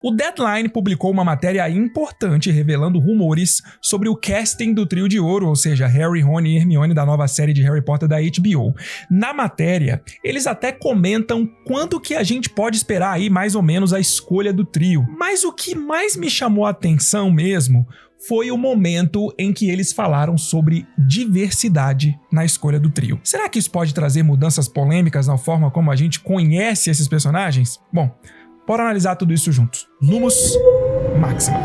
O Deadline publicou uma matéria importante revelando rumores sobre o casting do trio de ouro, ou seja, Harry, Rony e Hermione da nova série de Harry Potter da HBO. Na matéria, eles até comentam quando que a gente pode esperar aí mais ou menos a escolha do trio. Mas o que mais me chamou a atenção mesmo foi o momento em que eles falaram sobre diversidade na escolha do trio. Será que isso pode trazer mudanças polêmicas na forma como a gente conhece esses personagens? Bom, bora analisar tudo isso juntos. Lumos Maxima.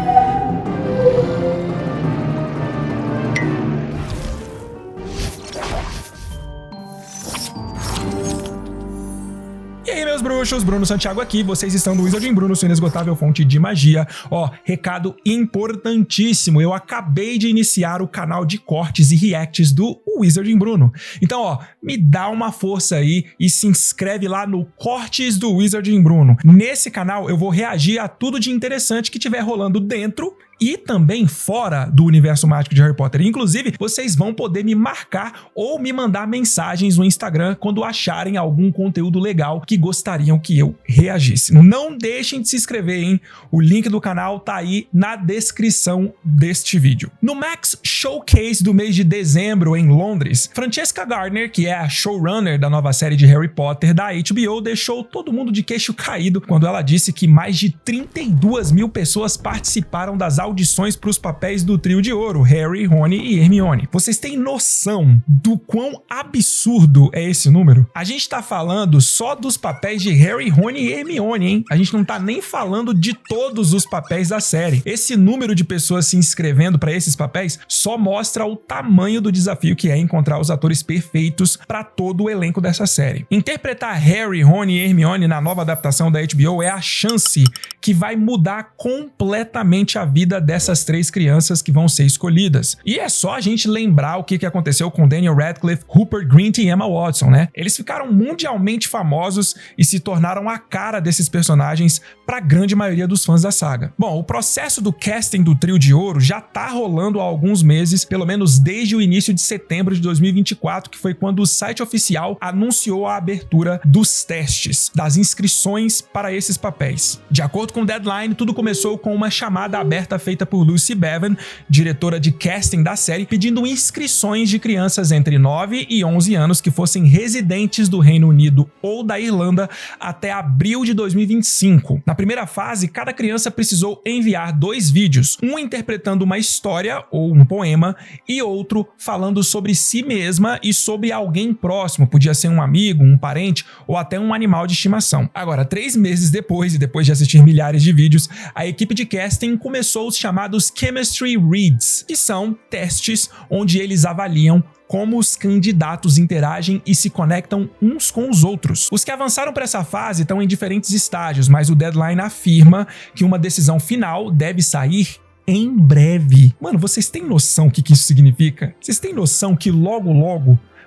E aí, meus bruxos, Bruno Santiago aqui, vocês estão no Wizarding Bruno, sua inesgotável fonte de magia. Ó, recado importantíssimo, eu acabei de iniciar o canal de cortes e reacts do Wizarding Bruno. Então, ó, me dá uma força aí e se inscreve lá no Cortes do Wizarding Bruno. Nesse canal eu vou reagir a tudo de interessante que tiver rolando dentro e também fora do universo mágico de Harry Potter. Inclusive, vocês vão poder me marcar ou me mandar mensagens no Instagram quando acharem algum conteúdo legal que gostariam que eu reagisse. Não deixem de se inscrever, hein? O link do canal tá aí na descrição deste vídeo. No Max Showcase do mês de dezembro em Londres, Francesca Gardner, que é a showrunner da nova série de Harry Potter da HBO, deixou todo mundo de queixo caído quando ela disse que mais de 32 mil pessoas participaram das audições para os papéis do trio de ouro, Harry, Rony e Hermione. Vocês têm noção do quão absurdo é esse número? A gente tá falando só dos papéis de Harry, Rony e Hermione, hein? A gente não tá nem falando de todos os papéis da série. Esse número de pessoas se inscrevendo para esses papéis só mostra o tamanho do desafio que é encontrar os atores perfeitos para todo o elenco dessa série. Interpretar Harry, Rony e Hermione na nova adaptação da HBO é a chance que vai mudar completamente a vida dessas três crianças que vão ser escolhidas. E é só a gente lembrar o que aconteceu com Daniel Radcliffe, Rupert Grint e Emma Watson, né? Eles ficaram mundialmente famosos e se tornaram a cara desses personagens para a grande maioria dos fãs da saga. Bom, o processo do casting do trio de ouro já tá rolando há alguns meses, pelo menos desde o início de setembro de 2024, que foi quando o site oficial anunciou a abertura dos testes, das inscrições para esses papéis. De acordo com o Deadline, tudo começou com uma chamada aberta feita por Lucy Bevan, diretora de casting da série, pedindo inscrições de crianças entre 9 e 11 anos que fossem residentes do Reino Unido ou da Irlanda até abril de 2025. Na primeira fase, cada criança precisou enviar 2 vídeos, um interpretando uma história ou um poema e outro falando sobre si mesma e sobre alguém próximo, podia ser um amigo, um parente ou até um animal de estimação. Agora, 3 meses depois e depois de assistir milhares de vídeos, a equipe de casting começou os chamados Chemistry Reads, que são testes onde eles avaliam como os candidatos interagem e se conectam uns com os outros. Os que avançaram para essa fase estão em diferentes estágios, mas o Deadline afirma que uma decisão final deve sair em breve. Mano, vocês têm noção do que isso significa? Vocês têm noção que logo,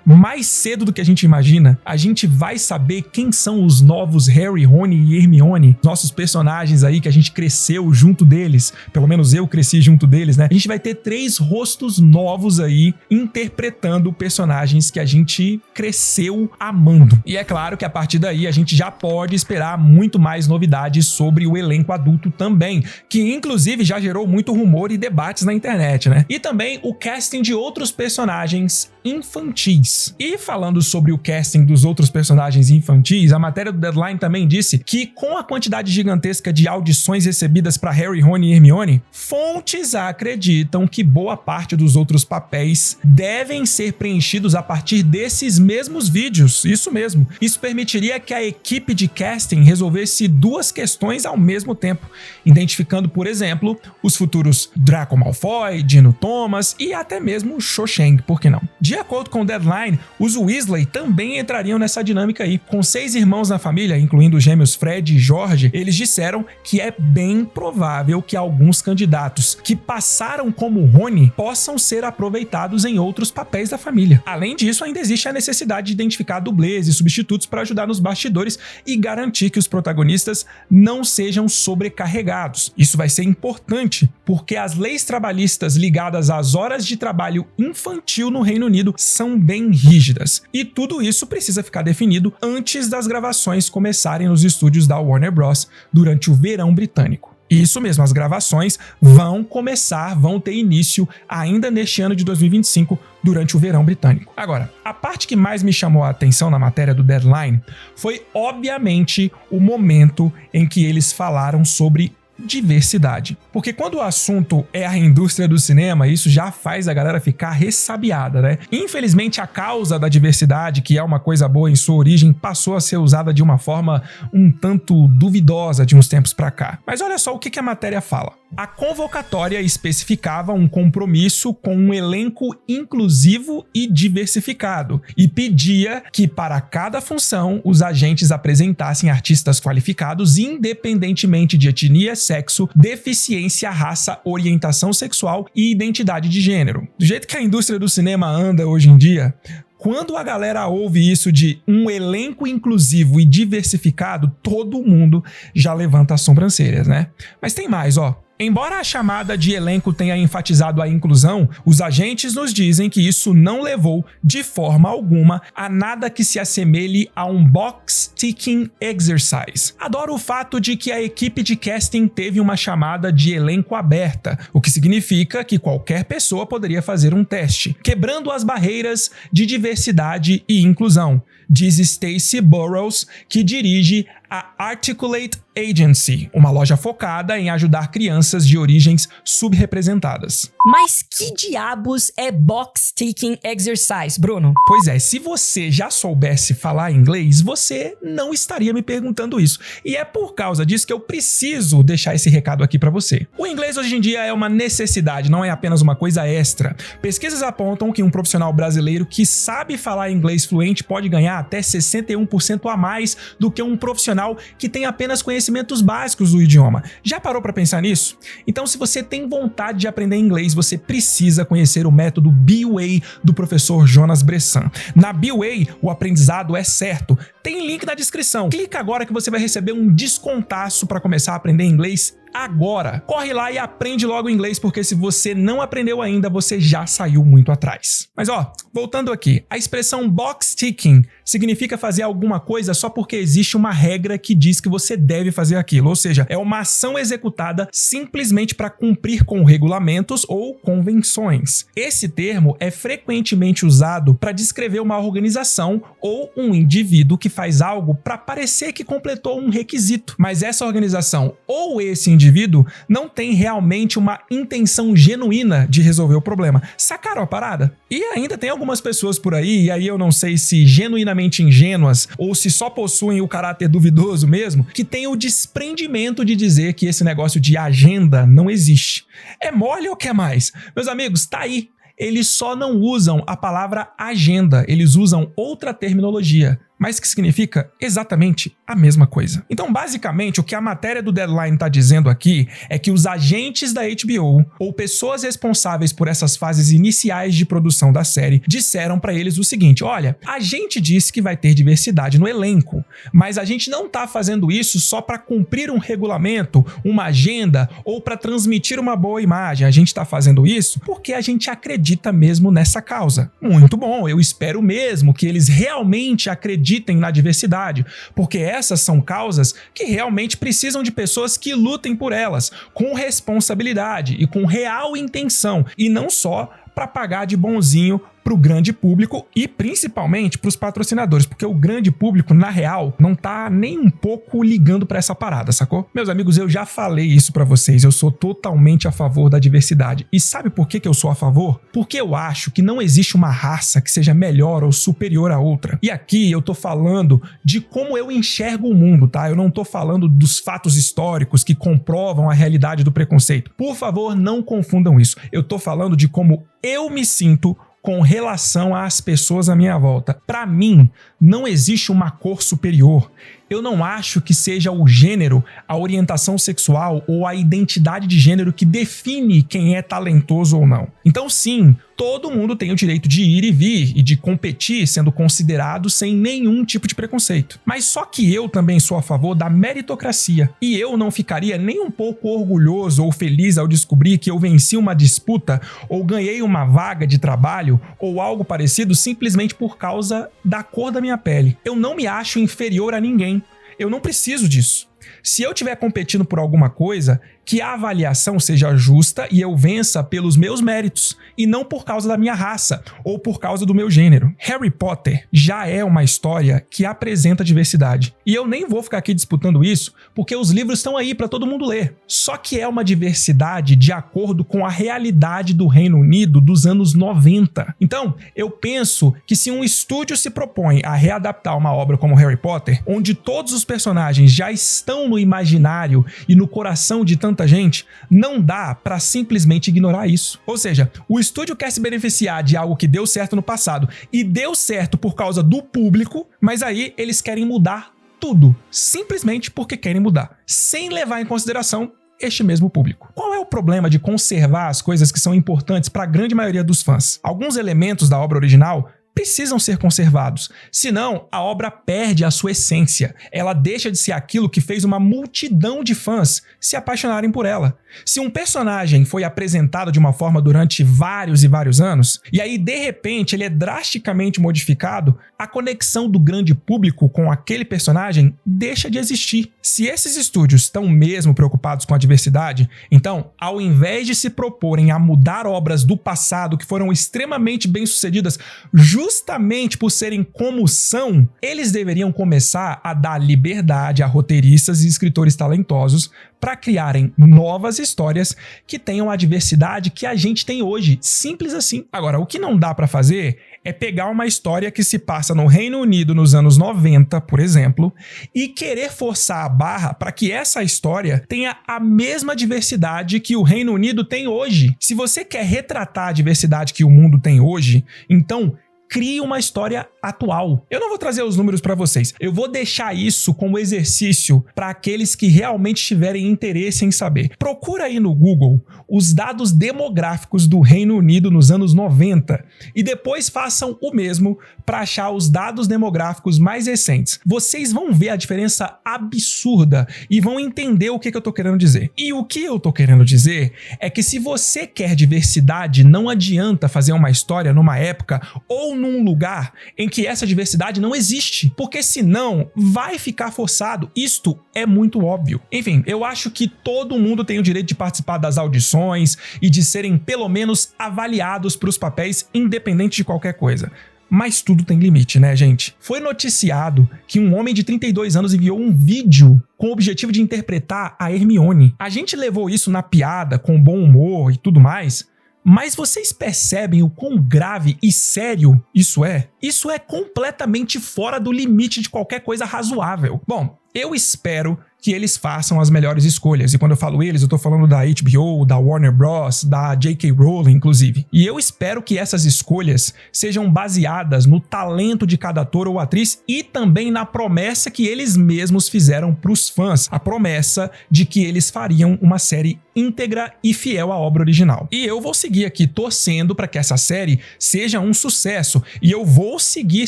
mais cedo do que a gente imagina, a gente vai saber quem são os novos Harry, Rony e Hermione, nossos personagens aí que a gente cresceu junto deles, pelo menos eu cresci junto deles, né? A gente vai ter 3 rostos novos aí interpretando personagens que a gente cresceu amando. E é claro que a partir daí a gente já pode esperar muito mais novidades sobre o elenco adulto também, que inclusive já gerou muito rumor e debates na internet, né? E também o casting de outros personagens infantis. E falando sobre o casting dos outros personagens infantis, a matéria do Deadline também disse que com a quantidade gigantesca de audições recebidas para Harry, Rony e Hermione, fontes acreditam que boa parte dos outros papéis devem ser preenchidos a partir desses mesmos vídeos. Isso mesmo. Isso permitiria que a equipe de casting resolvesse 2 questões ao mesmo tempo, identificando, por exemplo, os futuros Draco Malfoy, Dino Thomas e até mesmo Cho Chang, por que não? De acordo com o Deadline, os Weasley também entrariam nessa dinâmica aí. Com 6 irmãos na família, incluindo os gêmeos Fred e George, eles disseram que é bem provável que alguns candidatos que passaram como Rony possam ser aproveitados em outros papéis da família. Além disso, ainda existe a necessidade de identificar dublês e substitutos para ajudar nos bastidores e garantir que os protagonistas não sejam sobrecarregados. Isso vai ser importante, porque as leis trabalhistas ligadas às horas de trabalho infantil no Reino Unido são bem rígidas, e tudo isso precisa ficar definido antes das gravações começarem nos estúdios da Warner Bros. Durante o verão britânico. Isso mesmo, as gravações vão ter início ainda neste ano de 2025, durante o verão britânico. Agora, a parte que mais me chamou a atenção na matéria do Deadline foi, obviamente, o momento em que eles falaram sobre diversidade. Porque quando o assunto é a indústria do cinema, isso já faz a galera ficar ressabiada, né? Infelizmente, a causa da diversidade, que é uma coisa boa em sua origem, passou a ser usada de uma forma um tanto duvidosa de uns tempos pra cá. Mas olha só o que a matéria fala. A convocatória especificava um compromisso com um elenco inclusivo e diversificado e pedia que, para cada função, os agentes apresentassem artistas qualificados independentemente de etnia, sexo, deficiência, raça, orientação sexual e identidade de gênero. Do jeito que a indústria do cinema anda hoje em dia, quando a galera ouve isso de um elenco inclusivo e diversificado, todo mundo já levanta as sobrancelhas, né? Mas tem mais, ó. Embora a chamada de elenco tenha enfatizado a inclusão, os agentes nos dizem que isso não levou, de forma alguma, a nada que se assemelhe a um box-ticking exercise. Adoro o fato de que a equipe de casting teve uma chamada de elenco aberta, o que significa que qualquer pessoa poderia fazer um teste, quebrando as barreiras de diversidade e inclusão, diz Stacey Burrows, que dirige a Articulate Agency, uma loja focada em ajudar crianças de origens subrepresentadas. Mas que diabos é box ticking exercise, Bruno? Pois é, se você já soubesse falar inglês, você não estaria me perguntando isso. E é por causa disso que eu preciso deixar esse recado aqui pra você. O inglês hoje em dia é uma necessidade, não é apenas uma coisa extra. Pesquisas apontam que um profissional brasileiro que sabe falar inglês fluente pode ganhar até 61% a mais do que um profissional que tem apenas conhecimentos básicos do idioma. Já parou pra pensar nisso? Então, se você tem vontade de aprender inglês, você precisa conhecer o método B-Way do professor Jonas Bressan. Na B-Way, o aprendizado é certo. Tem link na descrição. Clica agora que você vai receber um descontaço para começar a aprender inglês agora. Corre lá e aprende logo inglês, porque se você não aprendeu ainda, você já saiu muito atrás. Mas ó, voltando aqui, a expressão box ticking significa fazer alguma coisa só porque existe uma regra que diz que você deve fazer aquilo, ou seja, é uma ação executada simplesmente para cumprir com regulamentos ou convenções. Esse termo é frequentemente usado para descrever uma organização ou um indivíduo que faz algo para parecer que completou um requisito, mas essa organização ou esse indivíduo não tem realmente uma intenção genuína de resolver o problema. Sacaram a parada? E ainda tem algumas pessoas por aí, e aí eu não sei se genuinamente ingênuas ou se só possuem o caráter duvidoso mesmo, que tem o desprendimento de dizer que esse negócio de agenda não existe. É mole ou quer mais? Meus amigos, tá aí. Eles só não usam a palavra agenda, eles usam outra terminologia, mas que significa exatamente a mesma coisa. Então, basicamente, o que a matéria do Deadline está dizendo aqui é que os agentes da HBO, ou pessoas responsáveis por essas fases iniciais de produção da série, disseram para eles o seguinte: olha, a gente disse que vai ter diversidade no elenco, mas a gente não está fazendo isso só para cumprir um regulamento, uma agenda, ou para transmitir uma boa imagem. A gente está fazendo isso porque a gente acredita mesmo nessa causa. Muito bom, eu espero mesmo que eles realmente acreditem na diversidade, porque essas são causas que realmente precisam de pessoas que lutem por elas, com responsabilidade e com real intenção, e não só para pagar de bonzinho para o grande público e principalmente para os patrocinadores, porque o grande público, na real, não tá nem um pouco ligando para essa parada, sacou? Meus amigos, eu já falei isso para vocês, eu sou totalmente a favor da diversidade. E sabe por que eu sou a favor? Porque eu acho que não existe uma raça que seja melhor ou superior à outra. E aqui eu tô falando de como eu enxergo o mundo, tá? Eu não tô falando dos fatos históricos que comprovam a realidade do preconceito. Por favor, não confundam isso. Eu tô falando de como eu me sinto com relação às pessoas à minha volta. Para mim, não existe uma cor superior. Eu não acho que seja o gênero, a orientação sexual ou a identidade de gênero que define quem é talentoso ou não. Então sim, todo mundo tem o direito de ir e vir e de competir sendo considerado sem nenhum tipo de preconceito. Mas só que eu também sou a favor da meritocracia. E eu não ficaria nem um pouco orgulhoso ou feliz ao descobrir que eu venci uma disputa ou ganhei uma vaga de trabalho ou algo parecido simplesmente por causa da cor da minha pele. Eu não me acho inferior a ninguém. Eu não preciso disso. Se eu estiver competindo por alguma coisa, que a avaliação seja justa e eu vença pelos meus méritos e não por causa da minha raça ou por causa do meu gênero. Harry Potter já é uma história que apresenta diversidade. E eu nem vou ficar aqui disputando isso, porque os livros estão aí para todo mundo ler. Só que é uma diversidade de acordo com a realidade do Reino Unido dos anos 90. Então, eu penso que se um estúdio se propõe a readaptar uma obra como Harry Potter, onde todos os personagens já estão no imaginário e no coração de tanta gente, não dá para simplesmente ignorar isso. Ou seja, o estúdio quer se beneficiar de algo que deu certo no passado e deu certo por causa do público, mas aí eles querem mudar tudo, simplesmente porque querem mudar, sem levar em consideração este mesmo público. Qual é o problema de conservar as coisas que são importantes para a grande maioria dos fãs? Alguns elementos da obra original precisam ser conservados, senão a obra perde a sua essência. Ela deixa de ser aquilo que fez uma multidão de fãs se apaixonarem por ela. Se um personagem foi apresentado de uma forma durante vários e vários anos, e aí de repente ele é drasticamente modificado, a conexão do grande público com aquele personagem deixa de existir. Se esses estúdios estão mesmo preocupados com a diversidade, então, ao invés de se proporem a mudar obras do passado que foram extremamente bem-sucedidas justamente por serem como são, eles deveriam começar a dar liberdade a roteiristas e escritores talentosos para criarem novas histórias que tenham a diversidade que a gente tem hoje. Simples assim. Agora, o que não dá para fazer é pegar uma história que se passa no Reino Unido nos anos 90, por exemplo, e querer forçar a barra para que essa história tenha a mesma diversidade que o Reino Unido tem hoje. Se você quer retratar a diversidade que o mundo tem hoje, então crie uma história atual. Eu não vou trazer os números para vocês. Eu vou deixar isso como exercício para aqueles que realmente tiverem interesse em saber. Procura aí no Google os dados demográficos do Reino Unido nos anos 90 e depois façam o mesmo para achar os dados demográficos mais recentes. Vocês vão ver a diferença absurda e vão entender o que eu tô querendo dizer. E o que eu tô querendo dizer é que se você quer diversidade, não adianta fazer uma história numa época ou num lugar em que essa diversidade não existe, porque senão vai ficar forçado. Isto é muito óbvio. Enfim, eu acho que todo mundo tem o direito de participar das audições e de serem pelo menos avaliados para os papéis, independente de qualquer coisa. Mas tudo tem limite, né, gente? Foi noticiado que um homem de 32 anos enviou um vídeo com o objetivo de interpretar a Hermione. A gente levou isso na piada, com bom humor e tudo mais, mas vocês percebem o quão grave e sério isso é? Isso é completamente fora do limite de qualquer coisa razoável. Bom, eu espero que eles façam as melhores escolhas. E quando eu falo eles, eu tô falando da HBO, da Warner Bros, da J.K. Rowling, inclusive. E eu espero que essas escolhas sejam baseadas no talento de cada ator ou atriz e também na promessa que eles mesmos fizeram pros fãs. A promessa de que eles fariam uma série íntegra e fiel à obra original. E eu vou seguir aqui torcendo para que essa série seja um sucesso. E eu vou seguir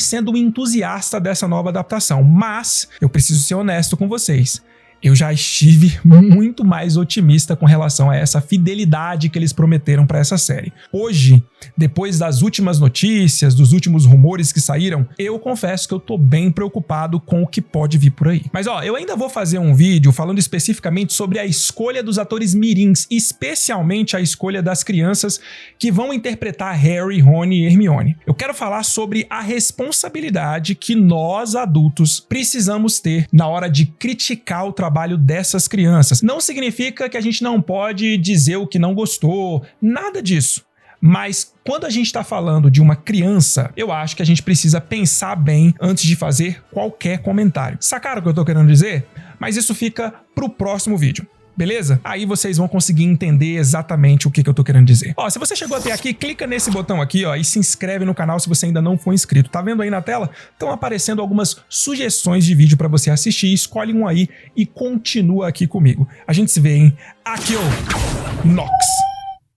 sendo um entusiasta dessa nova adaptação. Mas eu preciso ser honesto com vocês. Eu já estive muito mais otimista com relação a essa fidelidade que eles prometeram para essa série. Hoje, depois das últimas notícias, dos últimos rumores que saíram, eu confesso que eu tô bem preocupado com o que pode vir por aí. Mas eu ainda vou fazer um vídeo falando especificamente sobre a escolha dos atores mirins, especialmente a escolha das crianças que vão interpretar Harry, Rony e Hermione. Eu quero falar sobre a responsabilidade que nós, adultos, precisamos ter na hora de criticar o trabalho dessas crianças. Não significa que a gente não pode dizer o que não gostou, nada disso. Mas quando a gente está falando de uma criança, eu acho que a gente precisa pensar bem antes de fazer qualquer comentário. Sacaram o que eu tô querendo dizer? Mas isso fica pro próximo vídeo. Beleza? Aí vocês vão conseguir entender exatamente o que eu tô querendo dizer. Se você chegou até aqui, clica nesse botão aqui, e se inscreve no canal se você ainda não for inscrito. Tá vendo aí na tela? Estão aparecendo algumas sugestões de vídeo para você assistir. Escolhe um aí e continua aqui comigo. A gente se vê em Akio Nox.